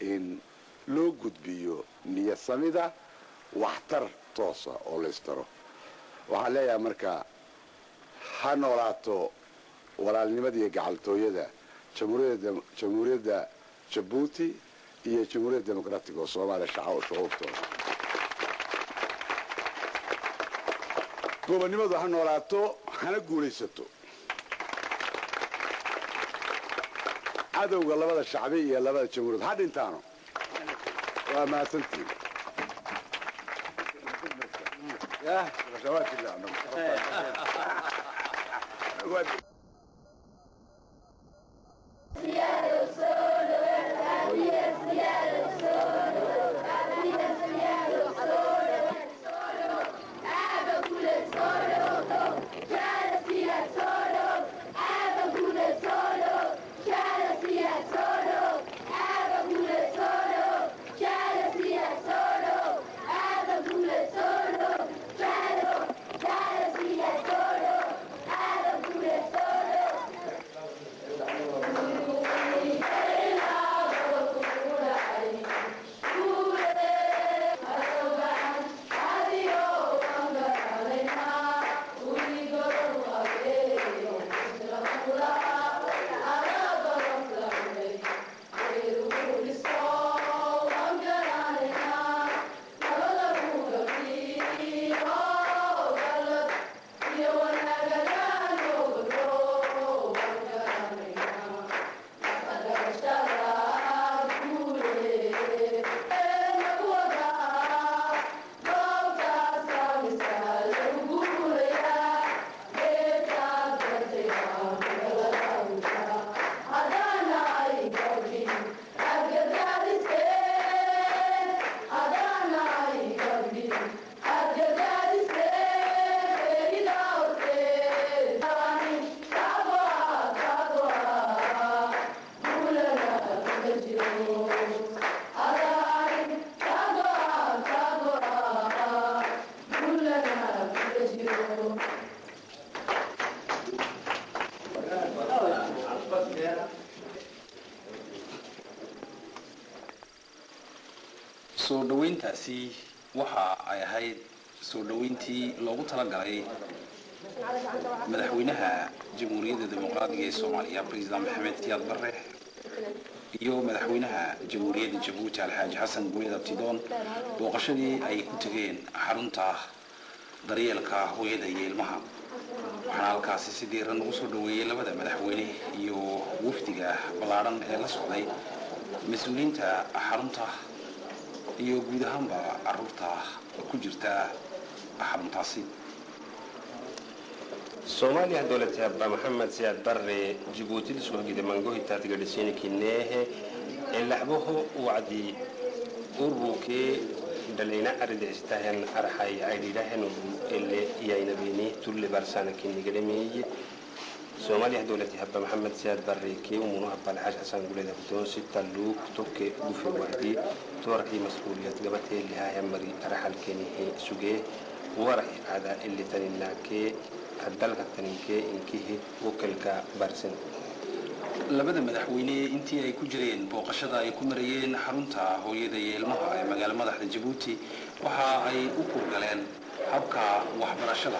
إن لو قد بيو نية سميدة واحتر توصى أو ليسترو وعليها مركا حنوراتو ولا النمدي قعلتو يدا جمهورية جيبوتي هي جمهورية ديمقراطية والصومال شعوبته gobonnimadu ha noolaato hana guulaysato cadowga labada shacbi iyo labada jamhuuriyad ha dhintaano waa maasantiin يا رجوات الله soo dhaweyntaasi waxa ay ahayd soo dhaweyntii loogu talagalay madaxweynaha jamhuuriyadda dimuqraadiga ee Soomaaliya President Maxamed Siyaad Barre iyo madaxweynaha jamhuuriyadda Djibouti Alxaaji Xasan Guuleed Abtidoon booqashadii ay ku tageen xarunta daryeelka hooyada iyo ilmaha waxaana halkaasi si diiran ugu soo dhaweeyay labada madaxweyne iyo wafdiga balaaran ee la socday mas'uuliyiinta xarunta iyo guud ahaanba carruurta ku jirta xaruntaasi Soomaaliya dawladda Abba Maxamed Siyaad Barre Djibouti soo gida mangohi taatiga dhisini kinehe ilaxbuhu wacdi uruke dalina arida istahan arxay aydidahan illi yaynabini tulli barsana kinigalemeeye Soomaaliya dawladda Abba Maxamed Siyaad Barre kii umunu Abba Alxaaji Xasan Guuleed Abtidoon si taluuk toke gufi wahdi توركي مسؤولية جبتي اللي هاي مري أرحل كنيه سجى ورحي هذا اللي تنيناكي هدلك تنينكي إنكيه وكلك برسن. لبدا مدحويني انتي أي كجرين بوقشدا أي كمريين حرمتها هو يدي المها مجال مدح جيبوتي وها أي أكل جلين حبكا وحبرشلة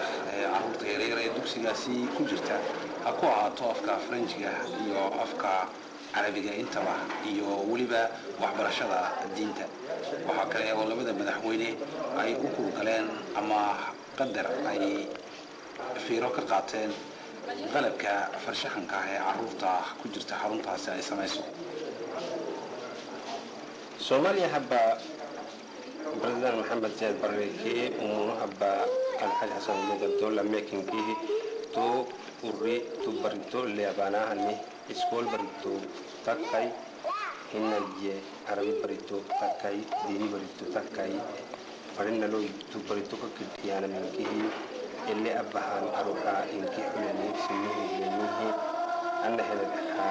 عروض غيري دوكسياسي كجرتا أكوا توافكا فرنجيا يو أفكا عربية إنتبه iyo waliba waxbarashada diinta waxa kale oo labada madaxweyne ay u kulgaleen ama qadar ay fiiro ka qaateen qalabka farshaxanka ee carruurta ku jirta xaruntaasi ay samayso Soomaaliya habba President Maxamed Siyaad Barre kii umunu habba Alxaaji Xasan Guuleed Abtidoon la meekinkii to urri to barito leebanaani iskool barito takai hinnaje arabi barito takai dini barito takai farinna loo to barito ka kidiyana minkihi illi abahan aruha inki xulani simihi lemihi anna helaha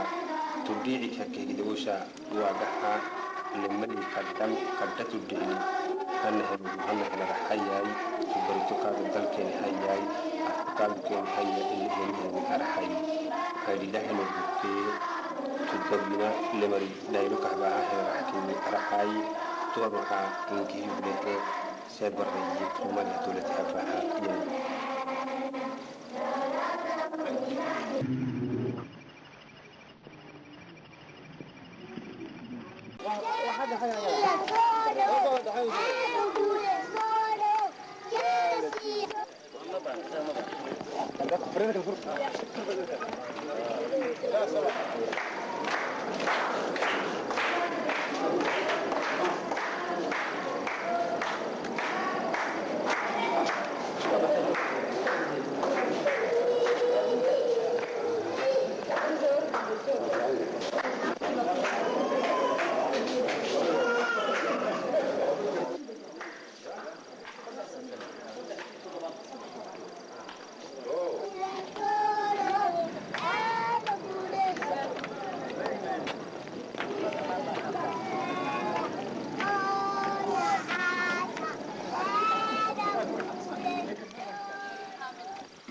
tudii ka kigidawsha wagaha lemali kadam kadatu dini anna helaha hayay to barito ka dalkeen hayay afkaadkeen hayay illi lemihi arhay هذه لحن البكير تدبنا لمري دايلو كهباها راح كني رحاي تروحا إنكي يبلغ سيد برهي كومالي دولة هباها يعني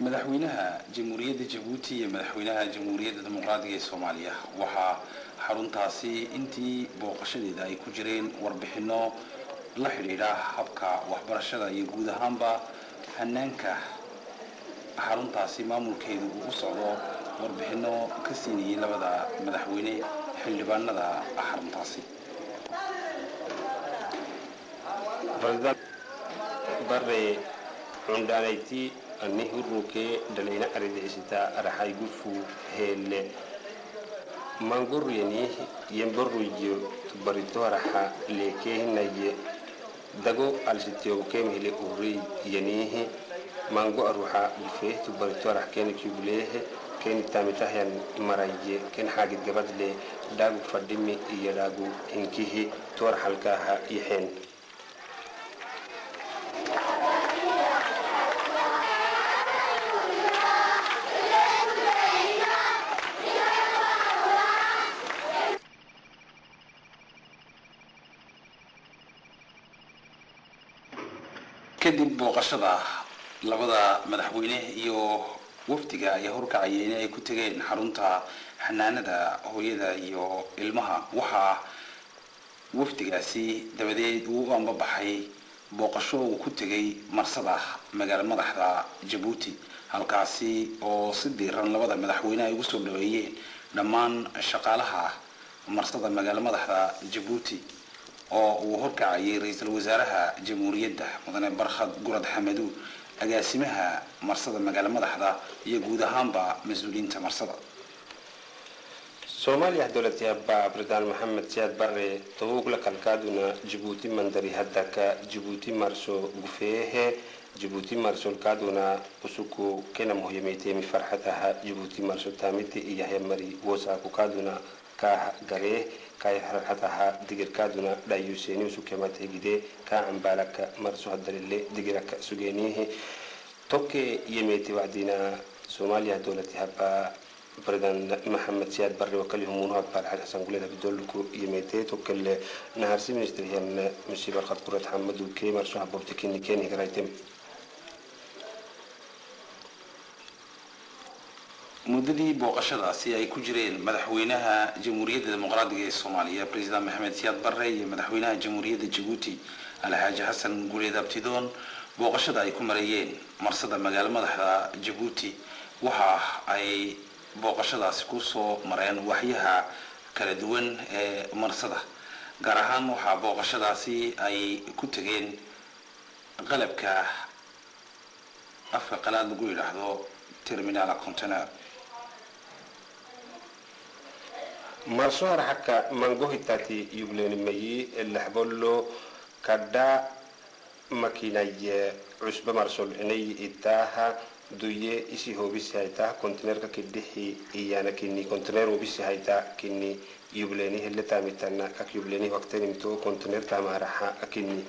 madaxweynaha jamhuuriyadda Djibouti iyo madaxweynaha jamhuuriyadda dimuqraadiga ee Soomaaliya waxa xaruntaasi intii booqashadeeda ay ku jireen warbixino la xiriira habka waxbarashada iyo guud ahaanba hanaanka xaruntaasi maamulkeedu u socdo warbixino ka siinayay labada madaxweyne xildhibaanada xaruntaasi barre cundanayti أني هروكي دلينا أريد إستا أرحي قفو هيل مانقر يعني ينبرو يجيو تبريتو أرحا لكيه نجي دقو ألستيو كيم هلي أوري يعني مانقو أروحا بفيه تبريتو أرح كيني كيبليه كيني تامتاه يعني مرايجي كين حاجة قبض لي داقو فردمي يداقو إنكيه تورح الكاها يحين kadib booqashada labada madaxweyne iyo wafdiga ay horkacayeen ay ku tageen xarunta xanaanada hooyada iyo ilmaha waxa wafdigaasi dabadeed uu ambabaxay booqasho uu ku tagay marsada magaalada madaxda Djibouti halkaasi oo si diiran labada madaxweyne ay ugu soo dhaweeyeen dhammaan shaqaalaha marsada magaalada madaxda Djibouti oo uu horkacayay ra'iisul wasaaraha jamhuuriyadda mudane barkhad gurad xamadow agaasimaha marsada magaalada madaxda iyo guud ahaanba mas'uuliyiinta marsada Soomaaliya dowladda President Maxamed Siyaad Barre tawuug la kalkaaduna Djibouti mandari haddaka Djibouti marso gufeehe Djibouti marso kaduna usuku kena muhiimite mi farxataha Djibouti marso tamiti iyo mari wosa ku kaduna ka gare kay farxataha digir kaduna dayuseeni usuke mategide ka ambalaka marso hadalile digiraka sugeenihi toke yemeti wacdina Soomaaliya dowladda President Maxamed Siyaad Barre وكلهم منها بالحاجة سنقولها بدولكو يميتات وكل نهار سيمستر هي مشي بالخط كرة حمد وكيمر شو عبوبتكيني كاني قرايتم muddadii booqashadaasi ay ku jireen madaxweynaha jamhuuriyadda dimuqraadiga ee Soomaaliya President Maxamed Siyaad Barre iyo madaxweynaha jamhuuriyadda Djibouti Alxaaji Xasan Guuleed Abtidoon booqashada ay ku marayeen marsada magaalada madaxda Djibouti waxa ay booqashadaasi ku soo mareen waxyaha kala duwan ee marsada gaar ahaan waxa booqashadaasi ay ku tageen qalabka afka qalaad lagu yiraahdo terminal container marso haraka mango hitati yubleni mayi lahbollo kada makinaye usba marsol inay itaha duye isi hobisi hayta container ka kidhi iyana kinni container hobisi hayta kinni yubleni helle tamitana ka yubleni waqtani mito container tamaraha kinni